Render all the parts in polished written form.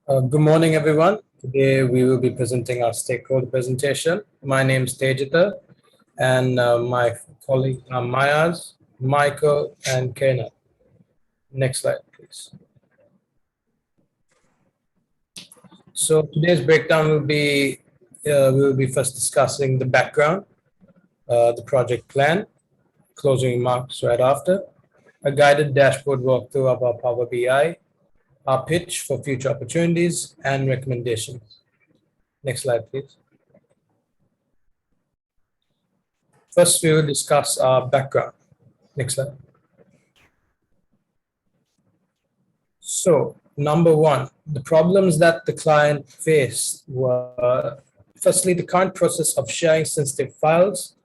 Good morning, everyone. Today we will be presenting our stakeholder presentation. My name is Tejita, and my colleague are Mayaz, Michael, and Kena. Next slide, please. So today's breakdown will be we will be first discussing the background, the project plan, closing remarks right after, a guided dashboard walkthrough of our Power BI, our pitch for future opportunities, and recommendations. Next slide, please. First, we will discuss our background. Next slide. So, number one, the problems that the client faced were, firstly, the current process of sharing sensitive files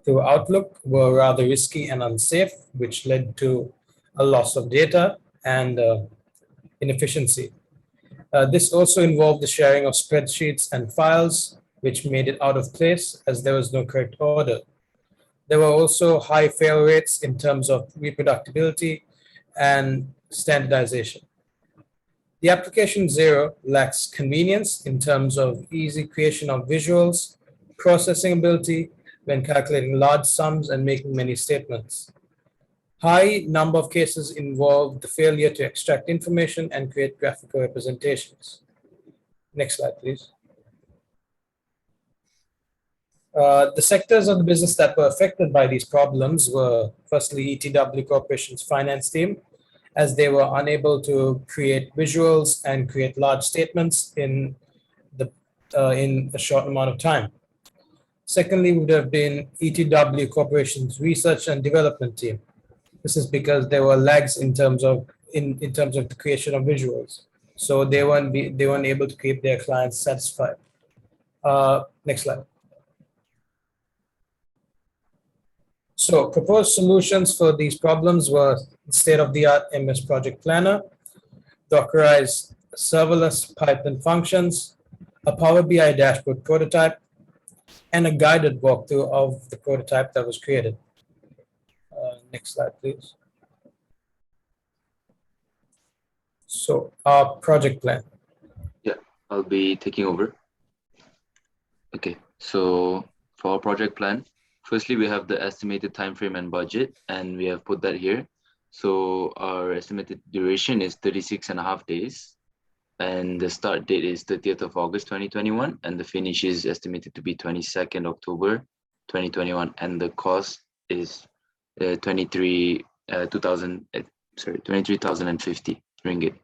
through Outlook were rather risky and unsafe, which led to a loss of data and inefficiency. This also involved the sharing of spreadsheets and files, which made it out of place as there was no correct order. There were also high fail rates in terms of reproducibility and standardization. The application 0 lacks convenience in terms of easy creation of visuals, processing ability when calculating large sums and making many statements. High number of cases involve the failure to extract information and create graphical representations. Next slide, please. The sectors of the business that were affected by these problems were firstly ETW Corporation's finance team, as they were unable to create visuals and create large statements in a short amount of time. Secondly, would have been ETW Corporation's research and development team. This is because there were lags in terms of the creation of visuals, so they weren't able to keep their clients satisfied. Next slide. So proposed solutions for these problems were state-of-the-art MS Project Planner, Dockerized serverless Python functions, a Power BI dashboard prototype, and a guided walkthrough of the prototype that was created. Next slide, please. So our project plan. Yeah, I'll be taking over. Okay, so for our project plan, firstly, we have the estimated time frame and budget, and we have put that here. So our estimated duration is 36.5 days, and the start date is 30th of August 2021, and the finish is estimated to be 22nd October 2021, and the cost is 23,050 ringgit.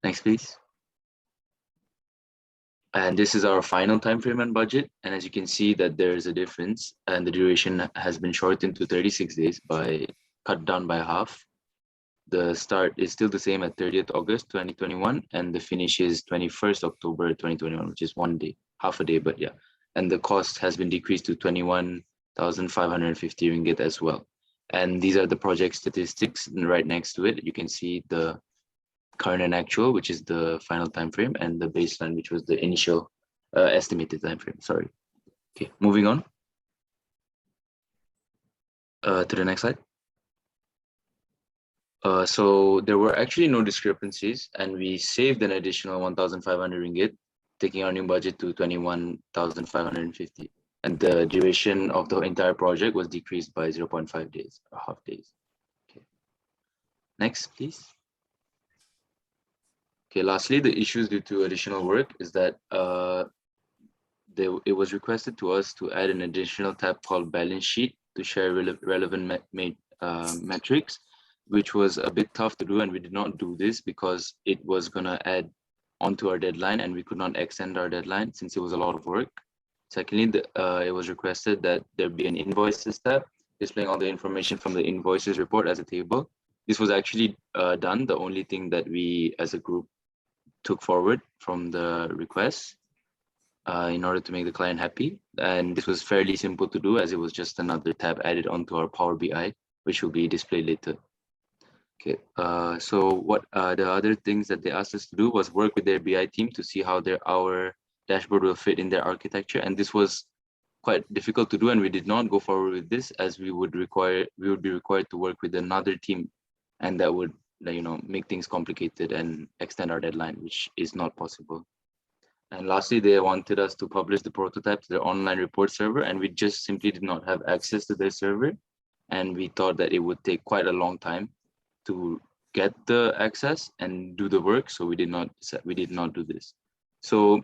Next, please. And this is our final time frame and budget. And as you can see that there is a difference, and the duration has been shortened to 36 days cut down by half. The start is still the same at 30th August 2021, and the finish is 21st October 2021, which is 1 day, half a day, but yeah. And the cost has been decreased to 21,550 ringgit as well. And these are the project statistics, and right next to it, you can see the current and actual, which is the final time frame, and the baseline, which was the initial estimated time frame. Sorry. Okay, moving on to the next slide. So there were actually no discrepancies, and we saved an additional 1,500 ringgit, taking our new budget to 21,550. And the duration of the entire project was decreased by 0.5 days, or half days. Okay. Next, please. Okay, lastly, the issues due to additional work is that it was requested to us to add an additional tab called balance sheet to share relevant metrics, which was a bit tough to do, and we did not do this because it was gonna add onto our deadline, and we could not extend our deadline since it was a lot of work. Secondly, it was requested that there be an invoices tab displaying all the information from the invoices report as a table. This was actually done. The only thing that we as a group took forward from the request in order to make the client happy. And this was fairly simple to do, as it was just another tab added onto our Power BI, which will be displayed later. Okay, so what the other things that they asked us to do was work with their BI team to see how our dashboard will fit in their architecture. And this was quite difficult to do, and we did not go forward with this, as we would be required to work with another team, and that would make things complicated and extend our deadline, which is not possible. And lastly, they wanted us to publish the prototype to their online report server, and we just simply did not have access to their server. And we thought that it would take quite a long time to get the access and do the work. So we did not do this. So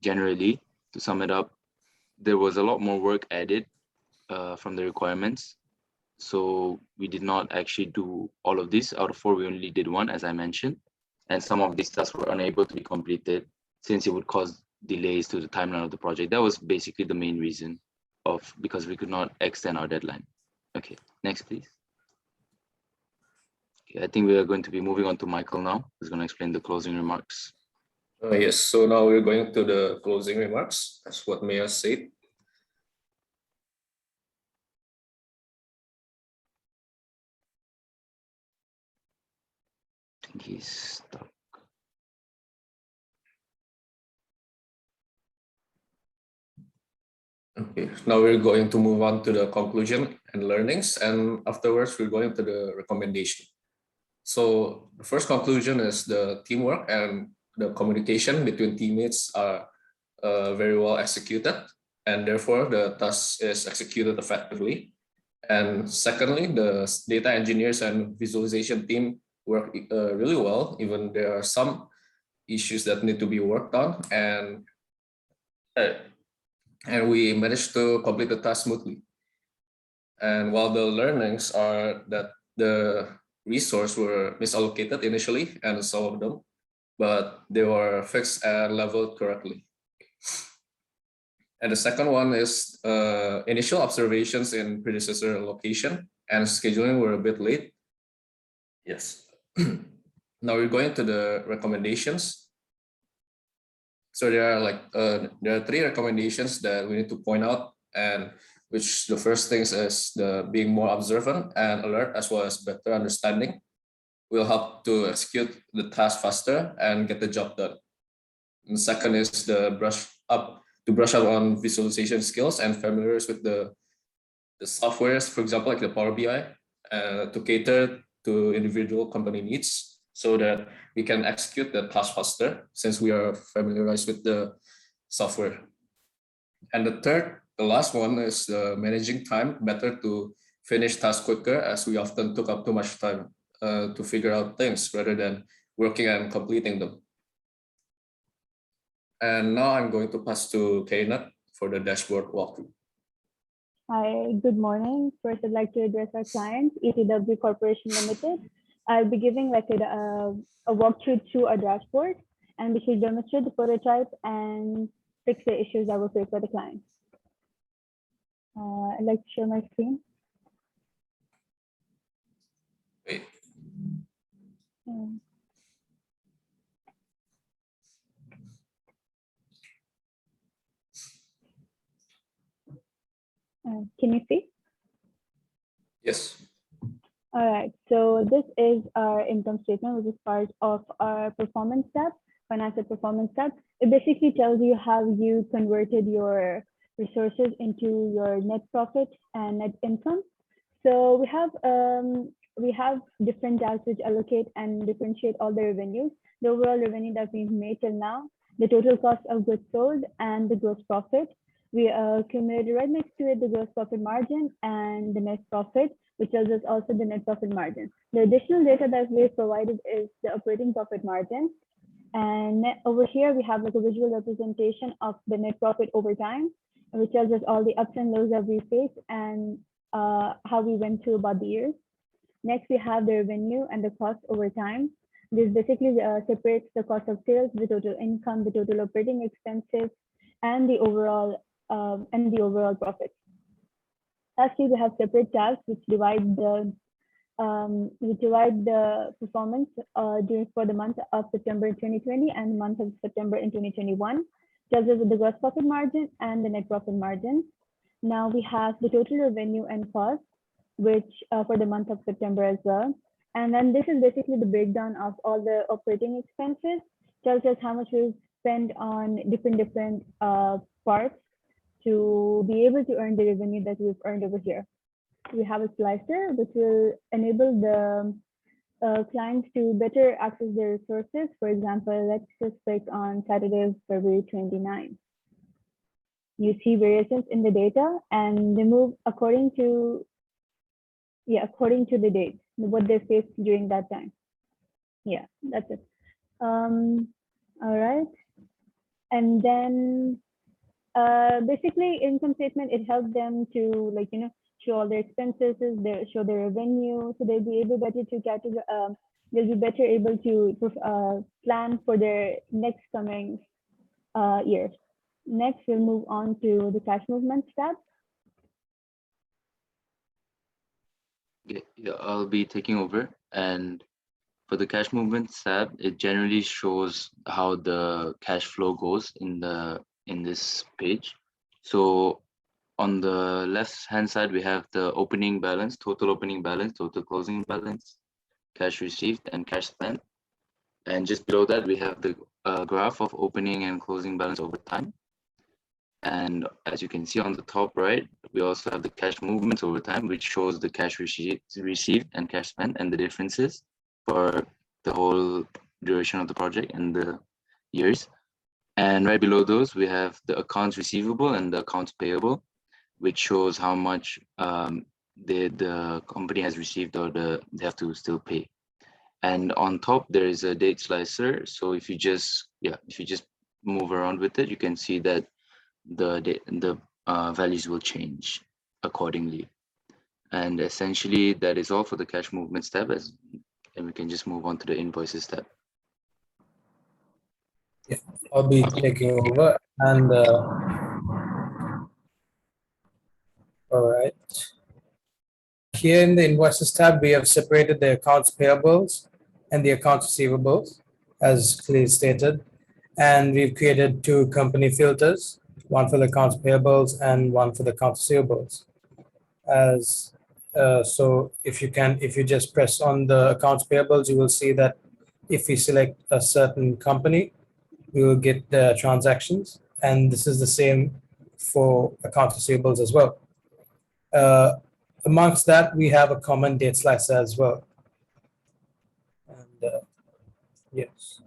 generally, to sum it up, there was a lot more work added from the requirements. So we did not actually do all of this. Out of 4, we only did 1, as I mentioned. And some of these tasks were unable to be completed since it would cause delays to the timeline of the project. That was basically the main reason because we could not extend our deadline. Okay, next please. Okay, I think we are going to be moving on to Michael now, who's going to explain the closing remarks. Yes, so now we're going to the closing remarks. That's what Maya said. I think he's stuck. Okay, now we're going to move on to the conclusion and learnings, and afterwards we're going to the recommendation. So the first conclusion is the teamwork and the communication between teammates are very well executed, and therefore the task is executed effectively. And secondly, the data engineers and visualization team work really well, even there are some issues that need to be worked on, and we managed to complete the task smoothly. And while the learnings are that the resources were misallocated initially, and some of them, but they were fixed and leveled correctly. And the second one is initial observations in predecessor location and scheduling were a bit late. Yes. Now we're going to the recommendations. So there are 3 recommendations that we need to point out, and which the first thing is the being more observant and alert, as well as better understanding will help to execute the task faster and get the job done. And the second is the brush up on visualization skills and familiarize with the softwares, for example, like the Power BI, to cater to individual company needs so that we can execute the task faster since we are familiarized with the software. And the last one is managing time better to finish tasks quicker, as we often took up too much time to figure out things rather than working and completing them. And now I'm going to pass to Kainat for the dashboard walkthrough. Hi, good morning. First, I'd like to address our client, ETW Corporation Limited. I'll be giving a walkthrough through our dashboard, and we should demonstrate the prototype and fix the issues that were faced by the client. I'd like to share my screen. Wait. Can you see? Yes. All right, so this is our income statement, which is part of our performance tab, financial performance tab. It basically tells you how you converted your resources into your net profit and net income. So we have different tabs which allocate and differentiate all the revenues, the overall revenue that we've made till now, the total cost of goods sold, and the gross profit. We accumulated right next to it the gross profit margin and the net profit, which tells us also the net profit margin. The additional data that we've provided is the operating profit margin. And over here, we have a visual representation of the net profit over time, which tells us all the ups and lows that we faced and how we went through about the years. Next, we have the revenue and the cost over time. This basically separates the cost of sales, the total income, the total operating expenses, and the overall profit. Lastly, we have separate tabs which divide the performance for the month of September in 2020 and the month of September in 2021. Tells us the gross profit margin and the net profit margin. Now we have the total revenue and cost, which for the month of September as well. And then this is basically the breakdown of all the operating expenses. Tells us how much we spend on different parts to be able to earn the revenue that we've earned over here. We have a slicer which will enable the clients to better access their resources. For example, let's just click on Saturday, February 29th. You see variations in the data and they move according to the date, what they faced during that time. Yeah, that's it. All right. And then basically income statement, it helps them to show all their expenses, show their revenue, so they'll be able better to they'll be better able to plan for their next coming years. Next, we'll move on to the cash movements tab. Yeah, I'll be taking over. And for the cash movements tab, it generally shows how the cash flow goes in this page. So on the left hand side, we have the opening balance, total closing balance, cash received, and cash spent. And just below that, we have the graph of opening and closing balance over time. And as you can see on the top right, we also have the cash movements over time, which shows the cash received and cash spent and the differences for the whole duration of the project and the years. And right below those, we have the accounts receivable and the accounts payable, which shows how much the company has received or they have to still pay. And on top, there is a date slicer. So if you just move around with it, you can see that the values will change accordingly. And essentially, that is all for the cash movements tab, and we can just move on to the invoices tab. Yeah, I'll be taking over. And all right. Here in the invoices tab, we have separated the accounts payables and the accounts receivables, as clearly stated. And we've created two company filters, one for the accounts payables and one for the accounts receivables. So if you just press on the accounts payables, you will see that if we select a certain company, we will get the transactions. And this is the same for accounts receivables as well. Amongst that, we have a common date slicer as well. And yes.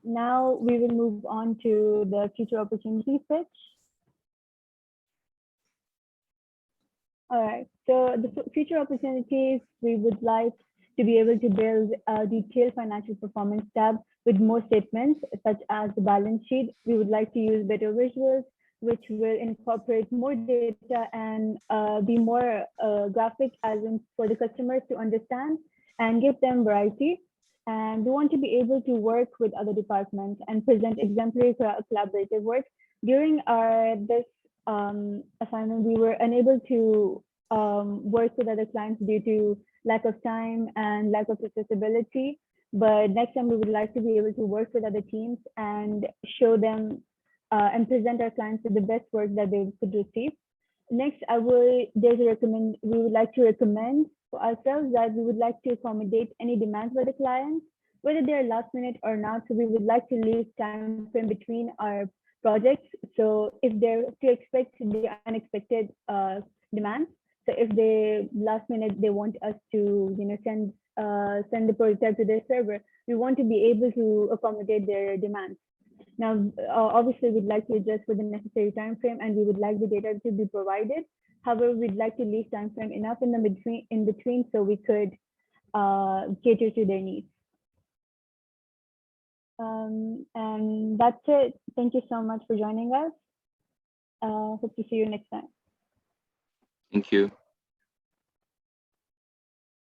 Now we will move on to the future opportunity pitch. All right, so the future opportunities, we would like to be able to build a detailed financial performance tab with more statements, such as the balance sheet. We would like to use better visuals, which will incorporate more data and be more graphic, as in for the customers to understand and give them variety. And we want to be able to work with other departments and present exemplary collaborative work. During this assignment, we were unable to work with other clients due to lack of time and lack of accessibility. But next time, we would like to be able to work with other teams and show them and present our clients with the best work that they could receive. Next, we would like to recommend for ourselves that we would like to accommodate any demands by the clients, whether they're last minute or not. So we would like to leave time frame between our projects. So if they're to expect the unexpected demands, so if they last minute they want us to send the prototype to their server, we want to be able to accommodate their demands. Now, obviously, we'd like to adjust for the necessary time frame, and we would like the data to be provided. However, we'd like to leave time frame enough in between so we could cater to their needs. And that's it. Thank you so much for joining us. Hope to see you next time. Thank you.